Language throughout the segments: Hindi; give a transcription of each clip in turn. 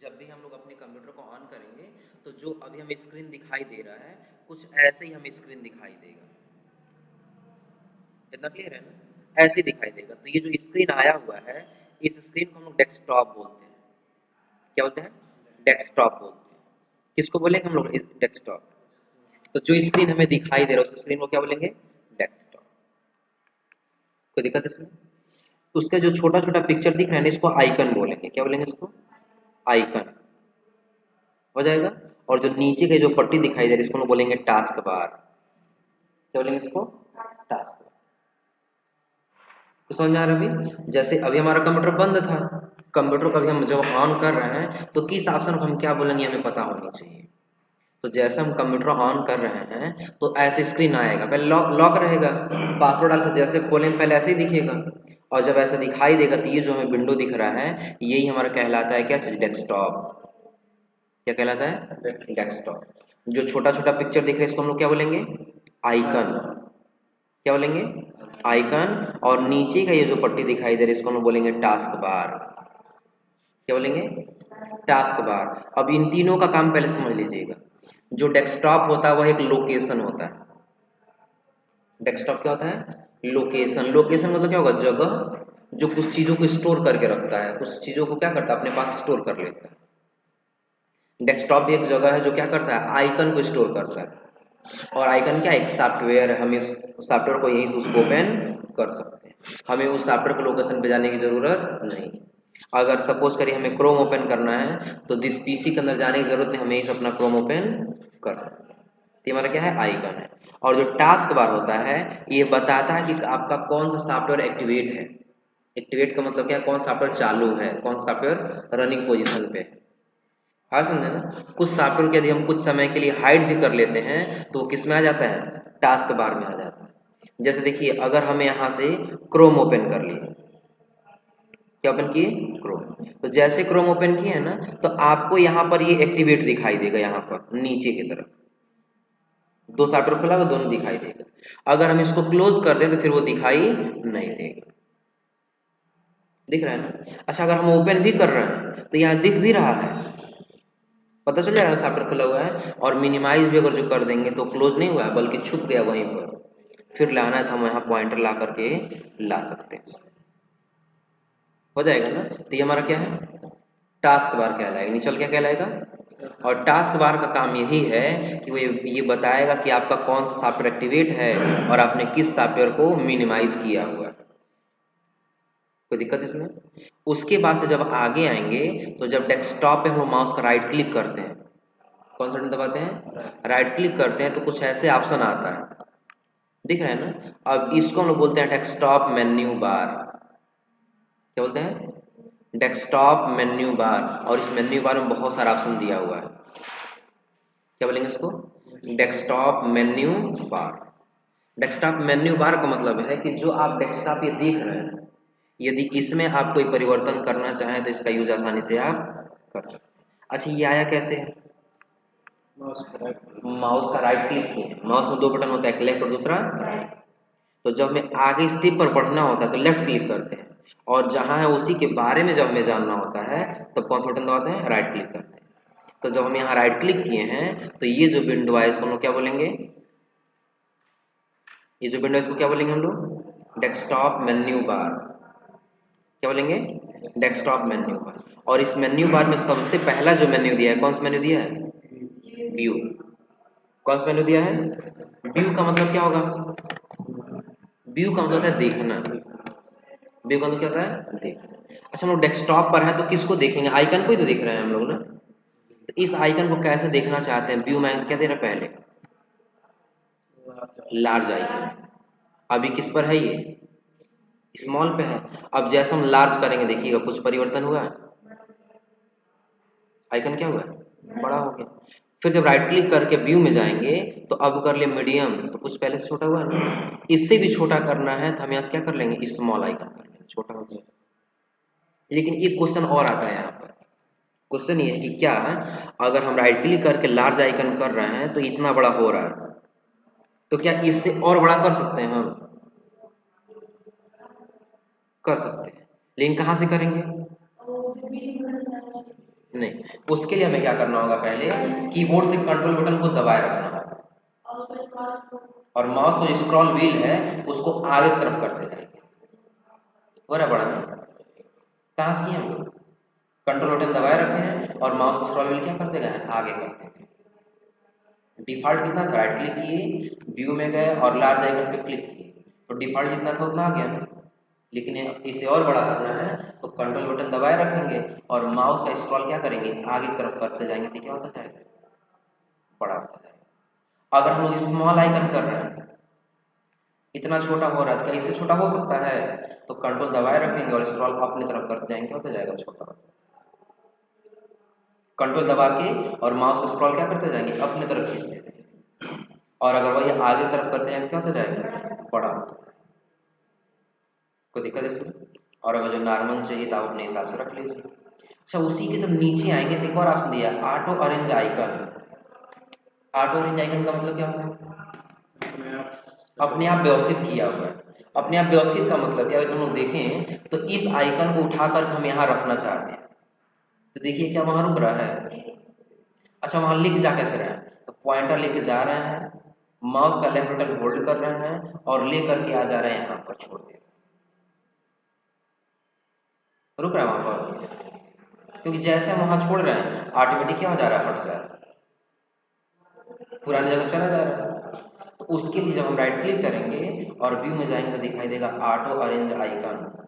जब भी हम लोग अपने कंप्यूटर को ऑन करेंगे तो जो अभी हमें स्क्रीन दिखाई दे रहा है कुछ ऐसे ही हमें स्क्रीन दिखाई देगा। इतना क्लियर है ना? ऐसे ही दिखाई देगा। तो ये जो स्क्रीन आया हुआ है इस स्क्रीन को हम लोग डेस्कटॉप बोलते हैं। क्या बोलते हैं? डेस्कटॉप बोलते हैं। किसको बोलेंगे हम लोग? डेस्कटॉप। तो जो स्क्रीन हमें दिखाई दे रहा है उस स्क्रीन को क्या बोलेंगे? डेस्कटॉप। कोई दिक्कत इसमें? उसका जो छोटा छोटा पिक्चर दिख रहा है ना इसको आइकन बोलेंगे। क्या बोलेंगे इसको? आइकन। हो जाएगा। और जो नीचे के जो पट्टी दिखाई दे रही है इसको हम बोलेंगे टास्क बार। क्या बोलेंगे इसको? Task bar. तो समझ में आ रहा है अभी? जैसे अभी हमारा कंप्यूटर बंद था, कंप्यूटर को अभी हम जब ऑन कर रहे हैं तो किस ऑप्शन को हम क्या बोलेंगे हमें पता होना चाहिए। तो जैसे हम कंप्यूटर ऑन कर रहे हैं तो ऐसे स्क्रीन आएगा, पहले लॉक लॉक रहेगा, पासवर्ड डालकर जैसे खोलेंगे पहले ऐसे ही दिखेगा। और जब ऐसा दिखाई देगा तो ये जो हमें विंडो दिख रहा है यही हमारा कहलाता है क्या चीज? डेस्कटॉप। क्या कहलाता है? डेस्कटॉप। जो छोटा छोटा पिक्चर दिख रहा है इसको हम लोग क्या बोलेंगे? आइकन। क्या बोलेंगे? आइकन। और नीचे का ये जो पट्टी दिखाई दे रही है इसको हम लोग बोलेंगे टास्क बार। क्या बोलेंगे? Task bar. अब इन तीनों का काम पहले समझ लीजिएगा। जो डेस्कटॉप होता है वह एक लोकेशन होता है। डेस्कटॉप क्या होता है? लोकेशन। लोकेशन मतलब क्या होगा? जगह जो कुछ चीजों को स्टोर करके रखता है, कुछ चीजों को क्या करता है? अपने पास स्टोर कर लेता है। डेस्कटॉप भी एक जगह है जो क्या करता है? आइकन को स्टोर करता है। और आइकन क्या? एक सॉफ्टवेयर है। हम इस सॉफ्टवेयर को यहीं से उसको ओपन कर सकते हैं। हमें उस सॉफ्टवेयर को लोकेशन पे जाने की जरूरत नहीं। अगर सपोज करिए हमें क्रोम ओपन करना है तो दिस पीसी के अंदर जाने की जरूरत नहीं, हमें यहीं से अपना क्रोम ओपन कर सकते हैं। तो ये हमारा क्या है? आइकन है। और जो टास्क बार होता है ये बताता है कि आपका कौन सा सॉफ्टवेयर एक्टिवेट है। एक्टिवेट का मतलब क्या है? कौन सा सॉफ्टवेयर चालू है, कौन सा सॉफ्टवेयर रनिंग पोजीशन पे है। हाँ समझे ना? कुछ सॉफ्टवेयर को यदि हम कुछ समय के लिए हाइड भी कर लेते हैं तो वो किस में आ जाता है? टास्क बार में आ जाता है। जैसे देखिए अगर हमें यहाँ से क्रोम ओपन कर लिए, क्या ओपन किए? क्रोम। तो जैसे क्रोम ओपन किए है ना तो आपको यहाँ पर ये एक्टिवेट दिखाई देगा, यहाँ पर नीचे की तरफ दो सॉफ्टवेयर खुला हुआ दोनों दिखाई देगा। अगर हम इसको क्लोज कर दें तो फिर वो दिखाई नहीं देगा। दिख रहा है ना? अच्छा अगर हम ओपन भी कर रहे हैं तो यहाँ दिख भी रहा है, पता चल जाएगा ना सॉफ्टवेयर खुला हुआ है। और मिनिमाइज भी अगर जो कर देंगे तो क्लोज नहीं हुआ है बल्कि छुप गया वहीं पर। फिर लाना है तो हम यहाँ पॉइंटर ला करके ला सकते हैं उसको। हो जाएगा ना? तो ये हमारा क्या है? टास्क बार कहलाएगा। निचल क्या कहलाएगा? और टास्क बार का काम यही है कि वो ये बताएगा कि आपका कौन सा सॉफ्टवेयर एक्टिवेट है और आपने किस सॉफ्टवेयर को मिनिमाइज किया हुआ है। कोई दिक्कत इसमें? उसके बाद से जब आगे आएंगे तो जब डेस्कटॉप पे हम माउस का राइट क्लिक करते हैं, कौन सा बटन दबाते हैं? राइट क्लिक करते हैं तो कुछ ऐसे ऑप्शन आता है, दिख रहा है ना? अब इसको हम लोग बोलते हैं डेस्कटॉप मेन्यू बार। क्या बोलते हैं? Desktop menu bar. और इस मेन्यू बार में बहुत सारा ऑप्शन दिया हुआ है। क्या बोलेंगे इसको? Desktop menu bar. Desktop menu bar का मतलब है कि जो आप डेस्कटॉप ये देख रहे हैं यदि इसमें आप कोई परिवर्तन करना चाहें तो इसका यूज आसानी से आप कर सकते हैं। अच्छा ये आया कैसे है? माउस का राइट क्लिक किए। माउस में दो बटन होता है, एक लेफ्ट और दूसरा राइट। तो जब हमें आगे स्टेप पर बढ़ना होता है तो लेफ्ट क्लिक करते हैं, और जहां है उसी के बारे में जब हमें जानना होता है तब कौन सा बटन दबाते हैं? राइट क्लिक करते हैं। तो जब हम यहाँ राइट क्लिक किए हैं तो ये जो विंडो है इसको हम लोग क्या बोलेंगे? ये जो विंडो है इसको क्या बोलेंगे हम लोग? Desktop menu bar. क्या बोलेंगे? Desktop menu bar. और इस मेन्यू बार में सबसे पहला जो मेन्यू दिया है कौन सा मेन्यू दिया है? व्यू। कौन सा मेन्यू दिया है? व्यू का मतलब क्या होगा? व्यू का मतलब होता है देखना। व्यू का मतलब क्या होता है? देखना। अच्छा हम लोग डेस्कटॉप पर है तो किसको देखेंगे? आइकन को ही तो देख रहे हैं हम लोग ना। तो इस आइकन को कैसे देखना चाहते हैं? व्यू में क्या दे रहा है पहले? Large icon. अभी किस पर है ये? स्मॉल पे है। अब जैसे हम लार्ज करेंगे देखिएगा कुछ परिवर्तन हुआ है? आइकन क्या हुआ है? बड़ा हो गया। फिर जब राइट क्लिक करके व्यू में जाएंगे तो अब कर लिए मीडियम, तो कुछ पहले से छोटा हुआ है ना। इससे भी छोटा करना है तो हम यहाँ से क्या कर लेंगे? स्मॉल आइकन कर लेंगे, छोटा हो गया। लेकिन एक क्वेश्चन और आता है यहाँ पर। क्वेश्चन ये है कि क्या अगर हम राइट क्लिक करके लार्ज आइकन कर रहे हैं तो इतना बड़ा हो रहा है, तो क्या इससे और बड़ा कर सकते हैं हम? कर सकते हैं, लेकिन कहाँ से करेंगे? नहीं, उसके लिए हमें क्या करना होगा, पहले कीबोर्ड से कंट्रोल बटन को दबाए रखना होगा और माउस को जो स्क्रॉल व्हील है उसको आगे की तरफ करते जाएंगे। हो रहा है बड़ा में टास्क किए हम लोग, कंट्रोल बटन दबाए रखे हैं और माउस को स्क्रॉल व्हील क्या करते गए, आगे करते गए। डिफॉल्ट कितना था, राइट क्लिक किए, व्यू में गए और लार्ज आइकन पे क्लिक किए, तो डिफॉल्ट जितना था उतना आ गया ना। लेकिन इसे और बड़ा करना है तो कंट्रोल बटन दबाए रखेंगे और माउस का स्क्रॉल क्या करेंगे, आगे की तरफ करते जाएंगे, तो क्या होता जाएगा, बड़ा होता जाएगा। अगर हम लोग स्मॉल आइकन कर रहे हैं, इतना छोटा हो रहा है, तो क्या इससे छोटा हो सकता है, तो कंट्रोल दबाए रखेंगे और स्क्रॉल अपनी तरफ करते जाएंगे, क्या होता जाएगा, छोटा। कंट्रोल दबा के और माउस को स्क्रॉल क्या करते जाएंगे, अपनी तरफ खींचते जाएंगे, और अगर वही आगे तरफ करते जाएंगे तो क्या होता जाएगा, बड़ा होता है। कोई दिक्कत है इसमें? और अगर जो नॉर्मल चाहिए तो आप अपने हिसाब से रख लीजिए। अच्छा, उसी के जब नीचे आएंगे तो एक और ऑप्शन दिया है, auto arrange icon. Auto arrange icon का मतलब क्या होता है, अपने आप व्यवस्थित किया हुआ है। अपने आप व्यवस्थित का मतलब क्या है, अगर हम लोग देखें तो इस आइकन को उठाकर हम यहाँ रखना चाहते हैं, तो देखिए क्या वहां रुक रहा है। अच्छा, वहां लिख जा कैसे रहा है, तो पॉइंटर लेके जा रहे हैं, माउस का लेफ्ट बटन होल्ड कर रहे हैं और ले करके आ जा रहे हैं, यहाँ पर छोड़ दे, रुक रहा है वहां पर, क्योंकि जैसे हम वहां छोड़ रहे हैं ऑटोमेटिक क्या हो जा रहा है, हट जा रहा है, पुरानी जगह चला जा रहा है। तो उसके लिए जब हम राइट क्लिक करेंगे और व्यू में जाएंगे तो दिखाई देगा ऑटो अरेंज आइकन।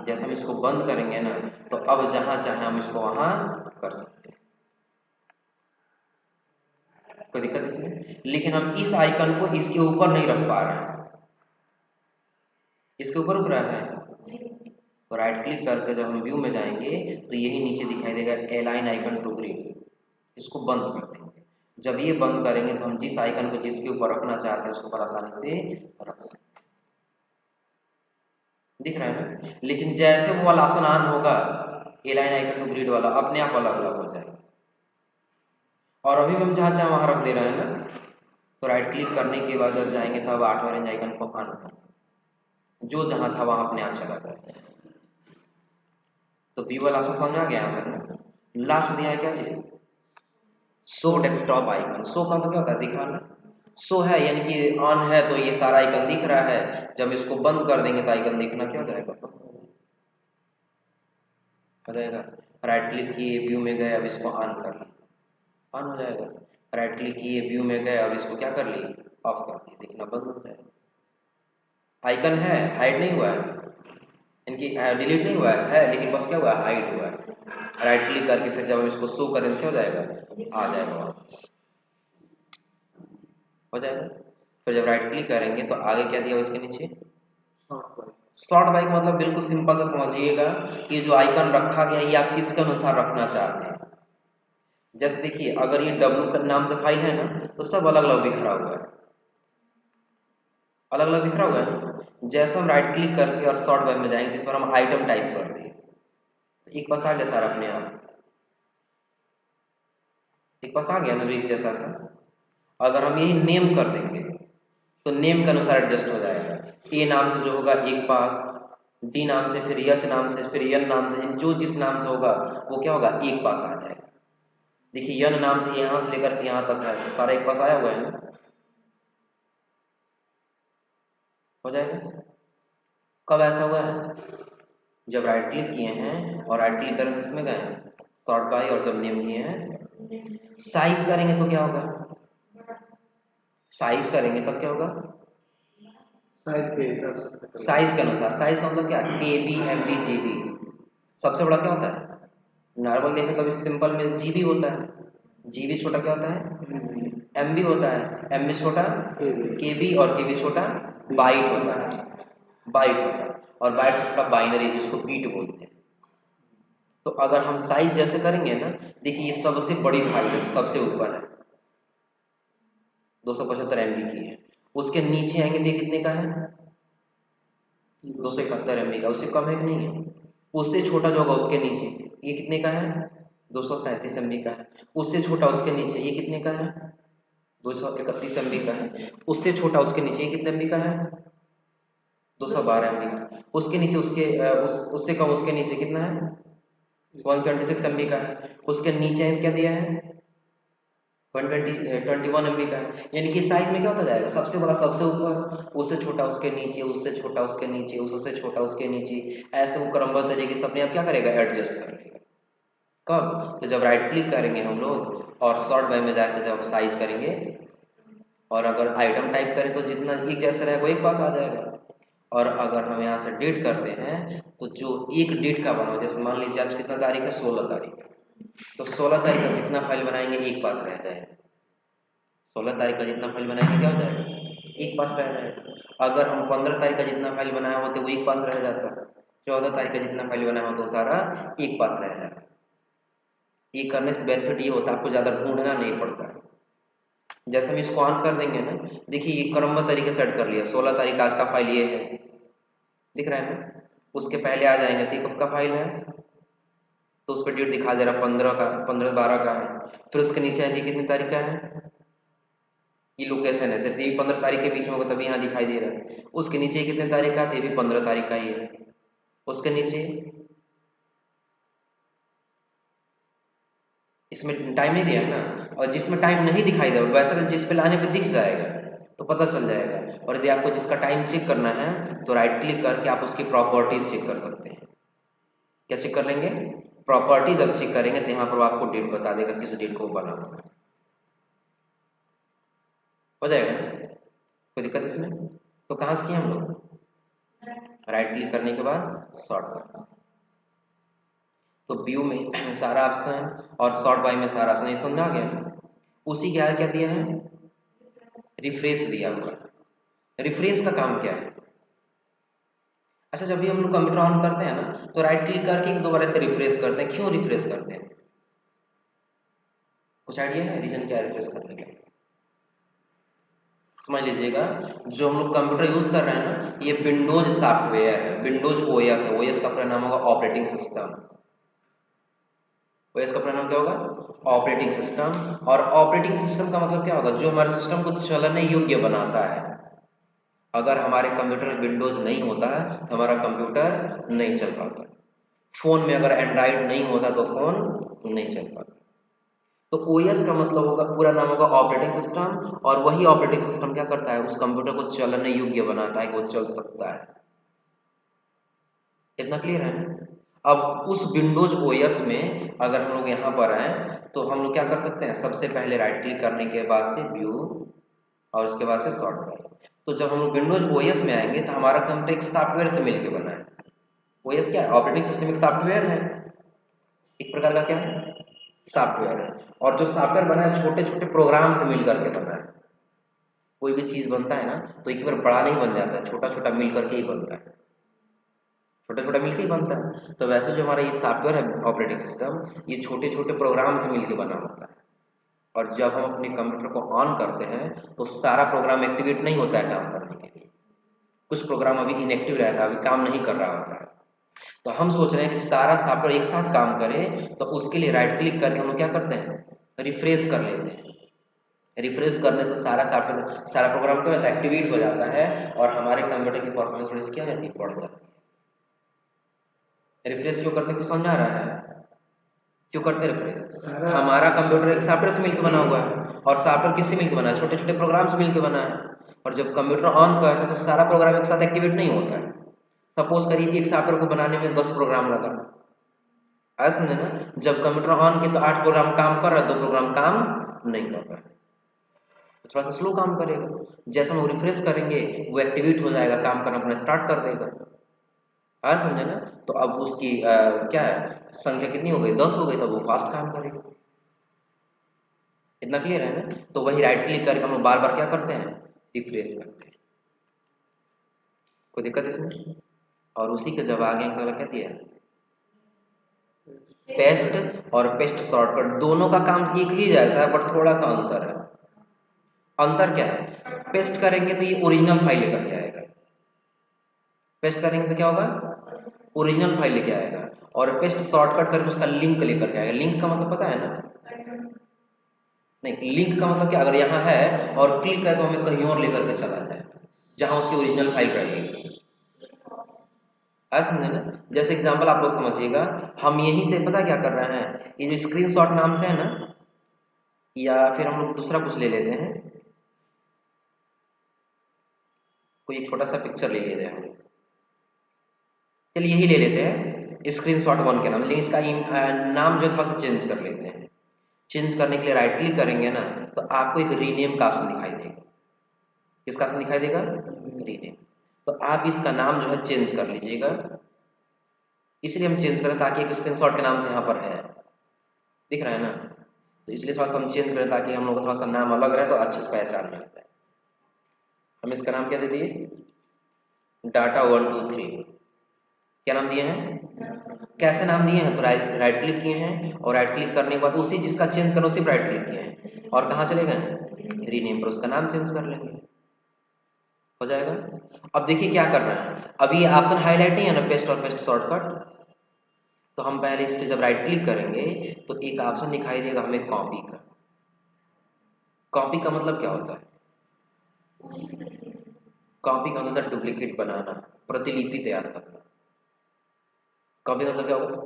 जैसे हम इसको बंद करेंगे ना, तो अब जहां चाहे हम इसको वहां कर सकते हैं, कोई दिक्कत इसमें। लेकिन हम इस आइकन को इसके ऊपर नहीं रख पा रहे हैं, इसके ऊपर रुक रहा है, तो राइट क्लिक करके जब हम व्यू में जाएंगे तो यही नीचे दिखाई देगा अलाइन आइकन टू ग्रिड, इसको बंद कर देंगे। जब ये बंद करेंगे तो हम जिस आइकन को जिसके ऊपर रखना चाहते हैं उसको पर आसानी से रख सकते हैं, दिख रहा है ना। लेकिन जैसे वो वाला ऑप्शन ऑन होगा, अलाइन आइकन टू ग्रिड वाला, अपने आप अलग अलग हो जाएगा। और अभी भी हम जहाँ चाहे वहाँ रख दे रहे हैं ना, तो राइट क्लिक करने के बाद जब जाएंगे तब आठवां रेंज आइकन को ऑन करें, जो जहाँ था वहाँ अपने आप चला जाएगा। तो व्यू वाला ऑप्शन समझ आ गया यहाँ तक ना। लास्ट दिया है क्या चीज, शो डेस्कटॉप आइकन। शो का तो क्या होता है, दिखाना। शो है यानी कि ऑन है तो ये सारा आइकन दिख रहा है, जब इसको बंद कर देंगे तो आइकन दिखना क्या हो जाएगा, हो जाएगा। राइट क्लिक किए, व्यू में गए, अब इसको ऑन कर ली, ऑन हो जाएगा। राइट क्लिक किए, व्यू में गए, अब इसको क्या कर ली, ऑफ कर दिए, दिखना बंद हो जाएगा। आइकन है, हाइड नहीं हुआ है, इनकी डिलीट नहीं हुआ है, लेकिन बस क्या हुआ है, हाइड हुआ है। राइट क्लिक करके फिर जब हम इसको शो करें क्या हो जाएगा, आ जाएगा वहाँ, हो जाएगा। फिर जब राइट क्लिक करेंगे तो आगे क्या दिया हुआ इसके नीचे, शॉर्ट बाइक मतलब बिल्कुल सिंपल से समझिएगा, ये जो आइकन रखा गया ये आप किसके अनुसार रखना चाहते हैं। जैसे देखिए, अगर ये डब्लू का नाम से फाइल है ना, तो सब अलग अलग बिखरा हुआ है, अलग अलग बिखरा हुआ है। जैसे हम राइट क्लिक करके और शॉर्ट वेब में जाएंगे, इस बार हम आइटम टाइप कर दिए, तो एक पास आ गया सारा अपने आप, एक पास आ गया ना जो एक जैसा था। अगर हम यही नेम कर देंगे तो नेम के अनुसार एडजस्ट हो जाएगा। ए नाम से जो होगा एक पास, डी नाम से, फिर यच नाम से, फिर यन नाम से, जो जिस नाम से होगा वो क्या होगा, एक पास आ जाएगा। देखिए यन नाम से यहाँ से लेकर के यहाँ तक है, तो सारा एक पास आया हुआ है ना, हो जाएगा। कब ऐसा हुआ है, जब राइट क्लिक किए हैं और राइट क्लिक करें तो इसमें गए सॉर्ट बाय, और जब नेम किए हैं साइज करेंगे तो क्या होगा, साइज करेंगे तब क्या होगा, साइज के अनुसार। साइज का मतलब क्या, K B, M B, G B. सबसे बड़ा क्या होता है, नॉर्मल देखें तो सिंपल में जी बी होता है, जी बी छोटा क्या होता है, एम बी होता है, एम बी छोटा के बी, और के बी छोटा बाइट होता है, बाइट होता है। और बाइट से छोटा बाइनरी जिसको बीट बोलते हैं। तो अगर हम साइज जैसे करेंगे ना, देखिए ये सबसे बड़ी फाइल है तो सबसे ऊपर है, 275 MB की है। उसके नीचे आएंगे तो ये कितने का है, 271 MB का। उससे कम है कि नहीं है, उससे छोटा जो होगा उसके नीचे ये कितने का है, 237 MB का है। उससे छोटा उसके नीचे ये कितने का है, 231 MB का है। उससे छोटा उसके नीचे ये कितने MB का है, 212 MB का। उसके नीचे उसके उससे कम उसके नीचे कितना है, 176 MB का है। उसके नीचे क्या दिया है, 121 MB का है। यानी कि साइज में क्या होता जाएगा, सबसे बड़ा सबसे ऊपर, उससे छोटा उसके नीचे, उससे छोटा उसके नीचे, उससे छोटा उसके नीचे, ऐसे वो क्रमबद्ध तरीके से अपने आप क्या करेगा, एडजस्ट कर लेगा। कब, तो जब राइट क्लिक करेंगे हम लोग और सॉर्ट बाय में जाकर जब साइज करेंगे, और अगर आइटम टाइप करें तो जितना एक जैसा रहेगा वो एक पास आ जाएगा। और अगर हम यहाँ से डेट करते हैं तो जो एक डेट का बना हो, जैसे मान लीजिए आज कितना तारीख है, 16 तारीख है, तो 16 तारीख का जितना फाइल बनाएंगे एक पास रह जाएगा। 16 तारीख का जितना फाइल बनाएंगे क्या हो जाएगा, एक पास रह जाएगा। अगर हम 15 तारीख का जितना फाइल बनाया होते वो एक पास रह जाता। 14 तारीख का जितना फाइल बनाया होता वो सारा एक पास रह जाता। ये करने से बेनिफिट ये होता है, आपको ज़्यादा ढूंढना नहीं पड़ता है। जैसे हम इसको ऑन कर देंगे ना, देखिए ये क्रमबद्ध तरीके से सेट कर लिया, 16 तारीख आज का फाइल ये है, दिख रहा है ना। उसके पहले आ जाएंगे तो ये कब का फाइल है, तो उस पर डेट दिखा दे रहा 15 का, 15/12 का है। फिर उसके नीचे है कितनी तारीख का है, ये लोकेशन है, सिर्फ ये भी 15 तारीख के बीच में होगा तभी यहाँ दिखाई दे रहा है। उसके नीचे कितने तारीख का है, तो ये भी 15 तारीख का ही है। उसके नीचे इसमें टाइम नहीं दिया है ना, और जिसमें टाइम नहीं दिखाई दे वैसे जिस पे लाने पे दिख जाएगा तो पता चल जाएगा। और यदि आपको जिसका टाइम चेक करना है तो राइट क्लिक करके आप उसकी प्रॉपर्टीज चेक कर सकते हैं। क्या चेक कर लेंगे, प्रॉपर्टी जब चेक करेंगे तो यहाँ पर आपको डेट बता देगा किस डेट को बना हो जाएगा ना, कोई दिक्कत इसमें। तो कहाँ से किए हम लोग, राइट क्लिक करने के बाद शॉर्टकट, तो व्यू में सारा ऑप्शन और सॉर्ट बाय में सारा ऑप्शन, ये समझ आ गया ना। उसी के आगे क्या दिया है, रिफ्रेश दिया हुआ। रिफ्रेश का काम क्या है, अच्छा जब भी हम लोग कंप्यूटर ऑन करते हैं ना तो राइट क्लिक करके एक दो बार ऐसे रिफ्रेश करते हैं, क्यों रिफ्रेश करते हैं, कुछ आइडिया है रीजन क्या है रिफ्रेश करने का। समझ लीजिएगा, जो हम लोग कंप्यूटर यूज कर रहे हैं ना, ये विंडोज सॉफ्टवेयर है, विंडोज ओएस है, ओएस का पूरा नाम होगा ऑपरेटिंग सिस्टम। ओएस का पूरा नाम क्या होगा, ऑपरेटिंग सिस्टम। और ऑपरेटिंग सिस्टम का मतलब क्या होगा, जो हमारे सिस्टम को चलने योग्य बनाता है। अगर हमारे कंप्यूटर में विंडोज नहीं होता है तो हमारा कंप्यूटर नहीं चल पाता। फोन में अगर एंड्रॉइड नहीं होता तो फोन नहीं चल पाता। तो ओएस का मतलब होगा, पूरा नाम होगा ऑपरेटिंग सिस्टम, और वही ऑपरेटिंग सिस्टम क्या करता है, उस कंप्यूटर को चलने योग्य बनाता है कि वो चल सकता है। इतना क्लियर है ना। अब उस विंडोज ओएस में अगर हम लोग यहाँ पर आए तो हम लोग क्या कर सकते हैं, सबसे पहले राइट क्लिक करने के बाद से व्यू और उसके बाद से सॉर्ट बाय। तो जब हम लोग विंडोज ओएस में आएंगे तो हमारा कंप्यूटर एक सॉफ्टवेयर से मिलकर बना है। ओएस क्या है, ऑपरेटिंग सिस्टम एक सॉफ्टवेयर है, एक प्रकार का क्या है, सॉफ्टवेयर है। और जो सॉफ्टवेयर बना है छोटे छोटे प्रोग्राम से मिल करके बना है। कोई भी चीज़ बनता है ना तो एक बार बड़ा नहीं बन जाता है, छोटा छोटा मिल करके ही बनता है, छोटा छोटा मिलकर ही बनता है। तो वैसे जो हमारा ये सॉफ्टवेयर है ऑपरेटिंग सिस्टम, ये छोटे छोटे प्रोग्राम से मिलकर बना होता है। और जब हम अपने कंप्यूटर को ऑन करते हैं तो सारा प्रोग्राम एक्टिवेट नहीं होता है काम करने के लिए, कुछ प्रोग्राम अभी इनएक्टिव रहता है, अभी काम नहीं कर रहा होता है। तो हम सोच रहे हैं कि सारा सॉफ्टवेयर एक साथ काम करे, तो उसके लिए राइट क्लिक करके हम लोग क्या करते हैं, रिफ्रेश कर लेते हैं। रिफ्रेश करने से सारा सॉफ्टवेयर, सारा प्रोग्राम क्या होता है, एक्टिवेट हो जाता है, और हमारे कंप्यूटर की परफॉर्मेंस थोड़ी सी क्या हो जाती है, बढ़ जाती है। रिफ्रेश क्यों करते हैं, कुछ समझ आ रहा है, क्यों करते हैं रिफ्रेश, हमारा कंप्यूटर एक सॉफ्टवेयर से मिलकर बना हुआ है, और सॉफ्टवेयर किससे मिलकर बना है, छोटे छोटे प्रोग्राम से मिलकर बना है। और जब कंप्यूटर ऑन करते हैं तो सारा प्रोग्राम एक साथ एक्टिवेट नहीं होता है। सपोज करिए एक सॉफ्टवेयर को बनाने में 10 प्रोग्राम लगा, आज समझे ना। जब कंप्यूटर ऑन किया तो 8 प्रोग्राम काम कर रहा है, 2 प्रोग्राम काम नहीं कर रहा है, तो थोड़ा सा स्लो काम करेगा। जैसे हम रिफ्रेश करेंगे वो एक्टिवेट हो जाएगा, काम करना अपना स्टार्ट कर देगा। आज समझे ना। तो अब उसकी क्या है, संख्या कितनी हो गई, 10 हो गई, तब वो फास्ट काम करेगा। इतना क्लियर है ना। तो वही राइट क्लिक करके हम लोग बार बार क्या करते हैं, रिफ्रेश करते हैं, कोई दिक्कत इसमें। और उसी के जब आगे अगला क्या दिया है, पेस्ट और पेस्ट शॉर्टकट, दोनों का काम एक ही जैसा है बट थोड़ा सा अंतर है। अंतर क्या है, पेस्ट करेंगे तो ये ओरिजिनल फाइल लेकर के आएगा, पेस्ट करेंगे तो क्या होगा, ओरिजिनल फाइल लेके आएगा। और पेस्ट शॉर्टकट करके उसका लिंक लेकर के आएगा। लिंक का मतलब पता है ना, नहीं लिंक का मतलब क्या, अगर यहाँ है और क्लिक करें तो हमें कहीं और लेकर के चला जाएगा जहाँ उसकी ओरिजिनल फाइल रहेगी। आज समझे ना? जैसे एग्जांपल आप लोग समझिएगा, हम यहीं से पता क्या कर रहे हैं, ये जो स्क्रीनशॉट नाम से है ना, या फिर हम लोग दूसरा कुछ ले लेते हैं, कोई एक छोटा सा पिक्चर ले लेते हैं, चलिए यही ले लेते हैं स्क्रीनशॉट 1 के नाम, लेकिन इसका नाम जो है थोड़ा सा चेंज कर लेते हैं। चेंज करने के लिए राइट क्लिक करेंगे ना, तो आपको एक रीनेम का ऑप्शन दिखाई देगा। किसका ऑप्शन दिखाई देगा? रीनेम। तो आप इसका नाम जो है चेंज कर लीजिएगा, इसलिए हम चेंज करें ताकि एक स्क्रीनशॉट के नाम से यहाँ पर है, दिख रहा है ना, तो इसलिए थोड़ा सा हम चेंज करें ताकि हम लोग का थोड़ा सा नाम अलग रहे तो अच्छे से पहचान में आता है। हम इसका नाम क्या दे दिए? डाटा 123। क्या नाम दिए हैं? कैसे नाम दिए हैं? तो राइट क्लिक किए हैं, और राइट क्लिक करने के बाद उसी जिसका चेंज करना उसी पर राइट क्लिक किए हैं, और कहाँ चले गए? रीनेम पर, उसका नाम चेंज कर लेंगे, हो जाएगा। अब देखिए क्या कर रहे हैं, अभी ऑप्शन हाईलाइट नहीं है ना, पेस्ट और पेस्ट शॉर्टकट, तो हम पहले इस पर जब राइट क्लिक करेंगे तो एक ऑप्शन दिखाई देगा हमें कॉपी का। कॉपी का मतलब क्या होता है? कॉपी का मतलब डुप्लीकेट बनाना, प्रतिलिपि तैयार करना। कॉपी का मतलब क्या होगा?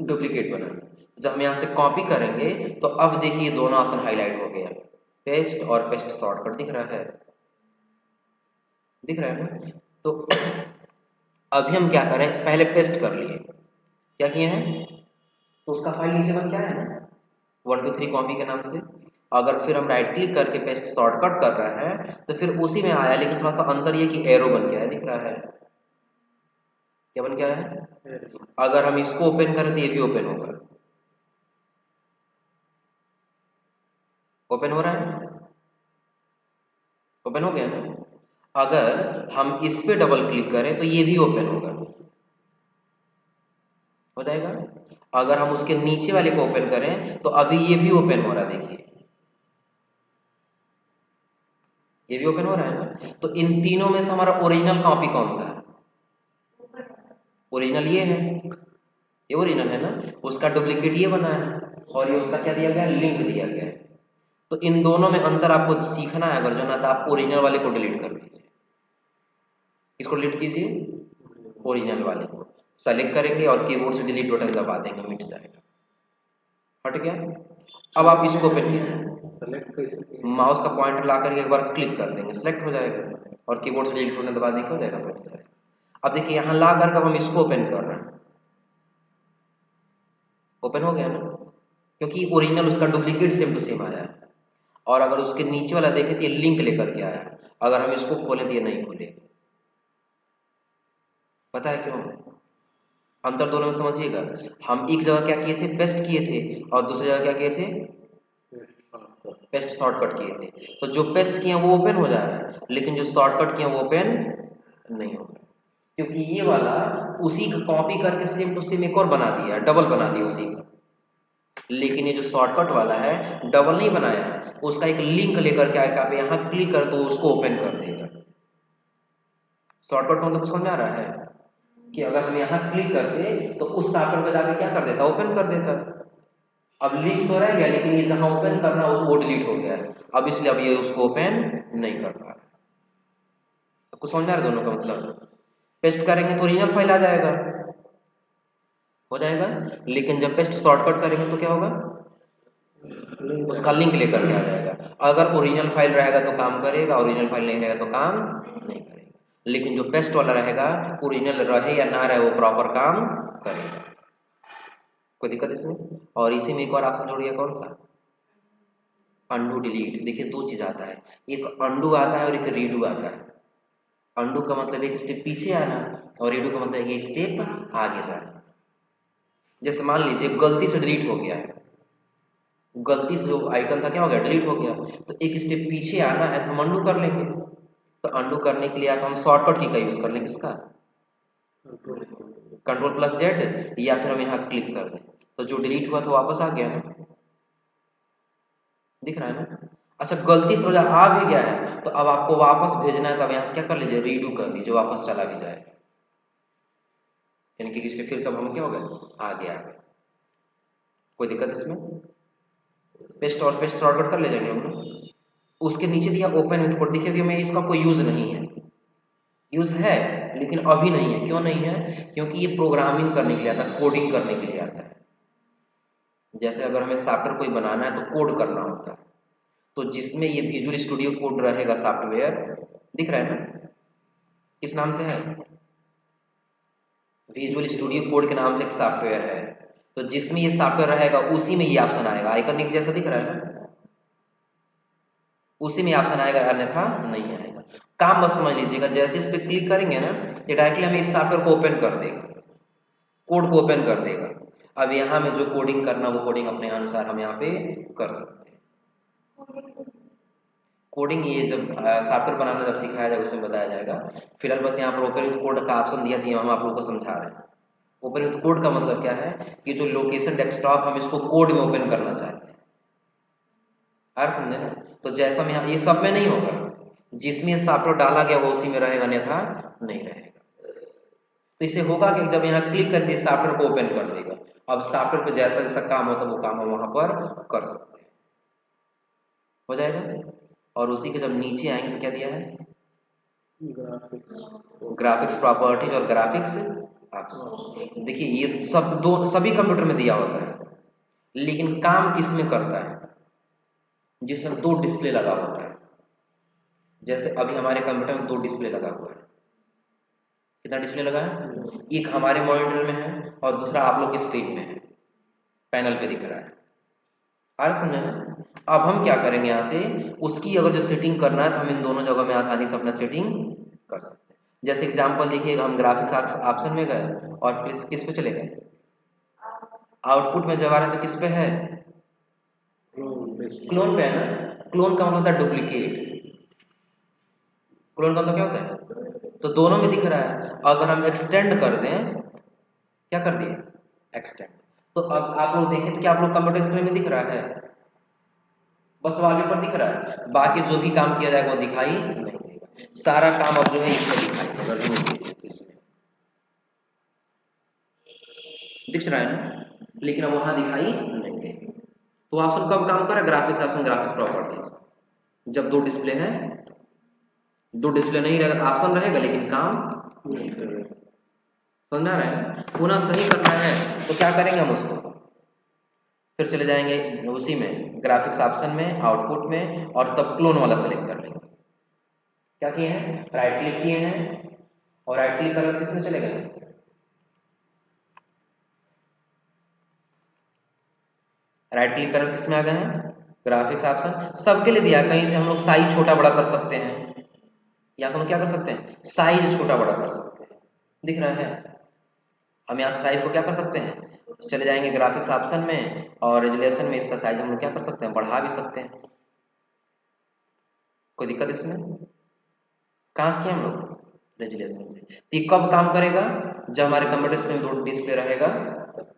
डुप्लीकेट बनाना। जब हम यहाँ से कॉपी करेंगे तो अब देखिए दोनों ऑप्शन हाईलाइट हो गया, पेस्ट और पेस्ट शॉर्टकट दिख रहा है, दिख रहा है ना? तो अभी हम क्या करें, पहले पेस्ट कर लिए, क्या किए हैं, तो उसका फाइल नीचे बन क्या है ना, 123 कॉपी के नाम से। अगर फिर हम राइट क्लिक करके पेस्ट शॉर्टकट कर रहे हैं तो फिर उसी में आया, लेकिन थोड़ा सा अंतर ये कि एरो बन गया है, दिख रहा है, क्या बन गया है? अगर हम इसको ओपन करें तो ये भी ओपन होगा, ओपन हो रहा है, ओपन हो गया ना। अगर हम इस पे डबल क्लिक करें तो ये भी ओपन होगा, हो जाएगा। अगर हम उसके नीचे वाले को ओपन करें तो अभी ये भी ओपन हो रहा है, देखिए ये भी ओपन हो रहा है ना। तो इन तीनों में से हमारा ओरिजिनल कॉपी कौन सा है? ओरिजिनल ये है, ये ओरिजिनल है ना, उसका डुप्लीकेट ये बना है, और ये उसका क्या दिया गया, लिंक दिया गया है। तो इन दोनों में अंतर आपको सीखना है, अगर जो ना, तो आप ओरिजिनल वाले को डिलीट कर दीजिए। इसको डिलीट कीजिए, ओरिजिनल वाले को सेलेक्ट करेंगे और कीबोर्ड से डिलीट बटन दबा देंगे, मिट जाएगा, हट गया। अब आप इसको ओपन कीजिए, माउस का पॉइंटर ला करके एक बार क्लिक कर देंगे, सेलेक्ट हो जाएगा, और कीबोर्ड से डिलीट बटन दबा देंगे, हो जाएगा, मिट जाएगा। अब देखिए यहाँ ला करके अब हम इसको ओपन कर रहे हैं, ओपन हो गया ना, क्योंकि ओरिजिनल उसका डुप्लीकेट सेम टू सेम आया है। और अगर उसके नीचे वाला देखें तो ये लिंक लेकर के आया है, अगर हम इसको खोलें तो ये नहीं खुले, पता है क्यों? अंतर दोनों में समझिएगा, हम एक जगह क्या किए थे, पेस्ट किए थे, और दूसरी जगह क्या किए थे, पेस्ट शॉर्टकट किए थे। तो जो पेस्ट किया वो ओपन हो जा रहा है, लेकिन जो शॉर्टकट किया वो ओपन नहीं हो रहा, क्योंकि ये वाला उसी का कॉपी करके सेम टू सेम एक और बना दिया, डबल बना दिया उसी का। लेकिन ये जो शॉर्टकट वाला है डबल नहीं बनाया है, उसका एक लिंक लेकर के आएगा, आप यहाँ क्लिक कर तो उसको ओपन कर देगा। शॉर्टकट मतलब समझ में आ रहा है कि अगर हम यहाँ क्लिक करते तो उस सॉफ्टवेयर को जाके क्या कर देता, ओपन कर देता। अब लिंक तो रह गया, लेकिन ये जहाँ ओपन करना वो डिलीट हो गया है, अब इसलिए अब ये उसको ओपन नहीं कर पा रहा। आपको समझ आ रहा है दोनों का मतलब? पेस्ट करेंगे तो ओरिजिनल फाइल आ जाएगा, हो जाएगा, लेकिन जब पेस्ट शॉर्टकट करेंगे तो क्या होगा, उसका लिंक लेकर के आ जाएगा। अगर ओरिजिनल फाइल रहेगा तो काम करेगा, ओरिजिनल फाइल नहीं रहेगा तो काम नहीं करेगा, लेकिन जो पेस्ट वाला रहेगा, ओरिजिनल रहे या ना रहे वो प्रॉपर काम करेगा, कोई दिक्कत इसमें। और इसी में एक और ऑप्शन जोड़ गया, कौन सा, अंडू डिलीट। देखिए दो चीज आता है, एक अंडू आता है और एक रीडू आता है। अंडू का मतलब एक स्टेप पीछे आना, और रीडू का मतलब एक स्टेप आगे जाना। जैसे मान लीजिए गलती से डिलीट हो गया है, गलती से जो आइकन था क्या हो गया, डिलीट हो गया, तो एक स्टेप पीछे आना है तो हम अंडू कर लेंगे। तो अंडू करने के लिए या तो हम शॉर्टकट की का यूज कर लेंगे, किसका, Ctrl+Z, या फिर हम यहाँ क्लिक कर दें तो जो डिलीट हुआ था वापस आ गया ना, दिख रहा है ना। अच्छा गलती से वजह आ भी गया है तो अब आपको वापस भेजना है, तब यहाँ से क्या कर लीजिए, रीडू कर दीजिए, वापस चला भी जाए, यानी कि इसलिए फिर सब हम क्या हो गए, आगे आ गए, कोई दिक्कत इसमें। पेस्ट और पेस्ट शॉर्टकट कर ले जाएंगे हम लोग। उसके नीचे दिया ओपन विथ कोड, देखिए अभी हमें इसका कोई यूज नहीं है, यूज है लेकिन अभी नहीं है। क्यों नहीं है? क्योंकि ये प्रोग्रामिंग करने के लिए आता है, कोडिंग करने के लिए आता है। जैसे अगर हमें सॉफ्टवेयर कोई बनाना है तो कोड करना होता है, तो जिसमें ये विजुअल स्टूडियो कोड रहेगा सॉफ्टवेयर, दिख रहा है ना, किस नाम से है? विजुअल स्टूडियो कोड के नाम से एक सॉफ्टवेयर है। तो जिसमें ये सॉफ्टवेयर रहेगा उसी में ये ऑप्शन आएगा, आइकन जैसा दिख रहा है ना, उसी में ऑप्शन आएगा, अन्यथा नहीं आएगा। काम बस समझ लीजिएगा, जैसे इस पर क्लिक करेंगे ना तो डायरेक्टली हमें इस सॉफ्टवेयर को ओपन कर देगा, कोड को ओपन कर देगा। अब यहाँ में जो कोडिंग करना वो कोडिंग अपने अनुसार हम यहाँ पे कर सकते हैं। कोडिंग ये जब सॉफ्टवेयर बनाना जब सिखाया जाएगा उसमें बताया जाएगा। फिलहाल बस यहाँ पर ओपन विथ कोड का ऑप्शन दिया था, हम आप लोगों को समझा रहे हैं। ओपन विथ कोड का मतलब क्या है कि जो लोकेशन डेस्कटॉप हम इसको कोड में ओपन करना चाहते हैं, यार समझे ना। तो जैसा हम यहाँ, ये सब में नहीं होगा, जिसमें सॉफ्टवेयर डाला गया वो उसी में रहेगा, अन्यथा नहीं रहेगा। तो इससे होगा कि जब यहाँ क्लिक करके सॉफ्टवेयर को ओपन कर देगा, अब सॉफ्टवेयर पे जैसा जैसा काम होता है वो काम हम वहां पर कर सकते हैं, हो जाएगा। और उसी के जब नीचे आएंगे तो क्या दिया है? ग्राफिक्स प्रॉपर्टीज और ग्राफिक्स ऑप्शन। देखिए ये सब दो सभी कंप्यूटर में दिया होता है, लेकिन काम किस में करता है? जिसमें दो डिस्प्ले लगा होता है। जैसे अभी हमारे कंप्यूटर में दो डिस्प्ले लगा हुआ है। कितना डिस्प्ले लगा है? एक हमारे मॉनिटर में है और दूसरा आप लोग की स्क्रीन में है, पैनल पे दिख रहा है। आ रहा समझे ना। अब हम क्या करेंगे, यहाँ से उसकी अगर जो सेटिंग करना है तो हम इन दोनों जगह में आसानी से अपना सेटिंग कर सकते हैं। जैसे एग्जांपल देखिए, हम ग्राफिक्स ऑप्शन में गए और फिर किस पे चले गए? आउटपुट में जब आ रहे हैं तो किस पे है? क्लोन पे है ना। क्लोन का मतलब होता है डुप्लीकेट। क्लोन का मतलब क्या होता है? तो दोनों में दिख रहा है। अगर हम एक्सटेंड कर दें, क्या कर दिए? एक्सटेंड। तो अब आप लोग देखें तो क्या आप लोग कंप्यूटर स्क्रीन में दिख रहा है? बस वॉलपेपर दिख रहा है, बाकी जो भी काम किया जाएगा वो दिखाई नहीं देगा। सारा काम अब जो है इसमें दिखाई देगा, इसमें दिख रहा है ना, लेकिन अब वहां दिखाई नहीं देगा। तो ऑप्शन कब काम कर रहा है? Graphics option, graphics properties. जब दो डिस्प्ले हैं, दो डिस्प्ले नहीं रहेगा, ऑप्शन रहेगा लेकिन काम नहीं करेगा। समझ रहे हैं? पुनः सही करना है तो क्या करेंगे हम उसको, फिर चले जाएंगे उसी में ग्राफिक्स ऑप्शन में, आउटपुट में, और तब क्लोन वाला सेलेक्ट कर लेंगे। क्या किए हैं? राइट क्लिक किए हैं, और राइट क्लिक करके किसमें चले गए? राइट क्लिक करके किसमें आ गए हैं? Graphics option. सबके लिए दिया, कहीं से हम लोग साइज छोटा बड़ा कर सकते हैं, या हम लोग क्या कर सकते हैं? साइज छोटा बड़ा कर सकते हैं, दिख रहा है। हम यहाँ से साइज को क्या कर सकते हैं? चले जाएंगे ग्राफिक्स ऑप्शन में, और रेजुलेशन में इसका साइज हम लोग क्या कर सकते हैं? बढ़ा भी सकते हैं। कोई दिक्कत इसमें? कहाँ से किया हम लोग? रेजुलेशन से। तो ये कब काम करेगा? जब हमारे कंप्यूटर स्क्रीन में दो डिस्प्ले रहेगा तब।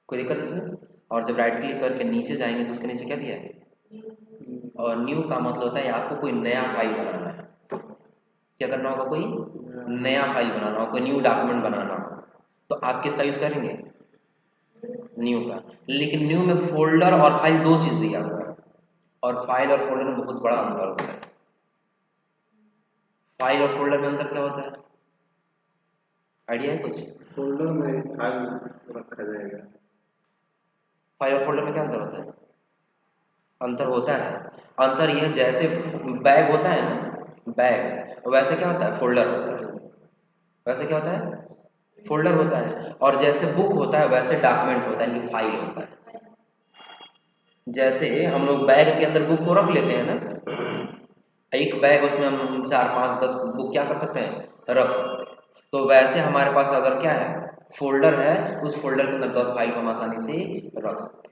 कोई दिक्कत इसमें? और जब राइट क्लिक करके नीचे जाएंगे तो उसके नीचे क्या दिया है? और न्यू का मतलब होता है आपको कोई नया फाइल बनाना है। क्या करना होगा? कोई नया फाइल बनाना होगा, कोई न्यू डॉक्यूमेंट बनाना होगा, तो आप किसका यूज करेंगे? न्यू का। लेकिन न्यू में फोल्डर और फाइल दो चीज दिया हुआ है, और फाइल और फोल्डर में बहुत बड़ा अंतर होता है। फाइल और फोल्डर में अंतर क्या होता है? आइडिया है कुछ? फोल्डर में फाइल रखा जाएगा। फाइल और फोल्डर में क्या अंतर होता है? अंतर होता है। अंतर यह, जैसे बैग होता है ना, बैग, वैसे क्या होता है? फोल्डर होता है। वैसे क्या होता है? फोल्डर होता है। और जैसे बुक होता है वैसे डॉक्यूमेंट होता है, यानी फाइल होता है। जैसे हम लोग बैग के अंदर बुक को रख लेते हैं ना, एक बैग, उसमें हम 4 5 10 बुक क्या कर सकते हैं? रख सकते हैं। तो वैसे हमारे पास अगर क्या है? फोल्डर है, उस फोल्डर के अंदर 10 फाइल को हम आसानी से रख सकते हैं।